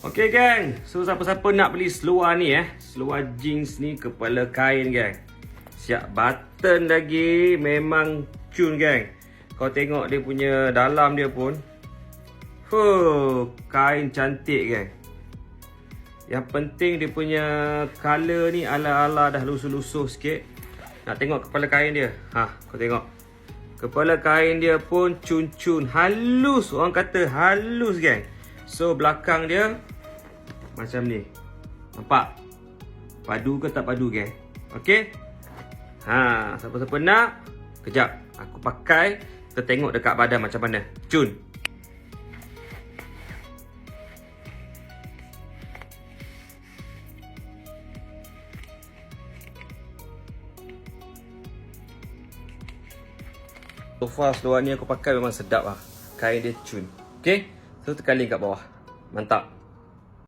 Okay gang, so siapa-siapa nak beli seluar ni seluar jeans ni kepala kain gang. Siap button lagi, memang cun gang. Kau tengok dia punya dalam dia pun. Kain cantik gang. Yang penting dia punya color ni ala-ala dah lusuh-lusuh sikit. Nak tengok kepala kain dia. Kau tengok. Kepala kain dia pun cun-cun, halus, orang kata halus gang. So belakang dia macam ni. Nampak? Padu ke tak padu gang? Okey? Siapa-siapa nak? Kejap, aku pakai. Kita tengok dekat badan macam mana. Cun. So far seluar ni aku pakai memang sedap lah. Kain dia cun. Okey? So tekan link kat bawah. Mantap.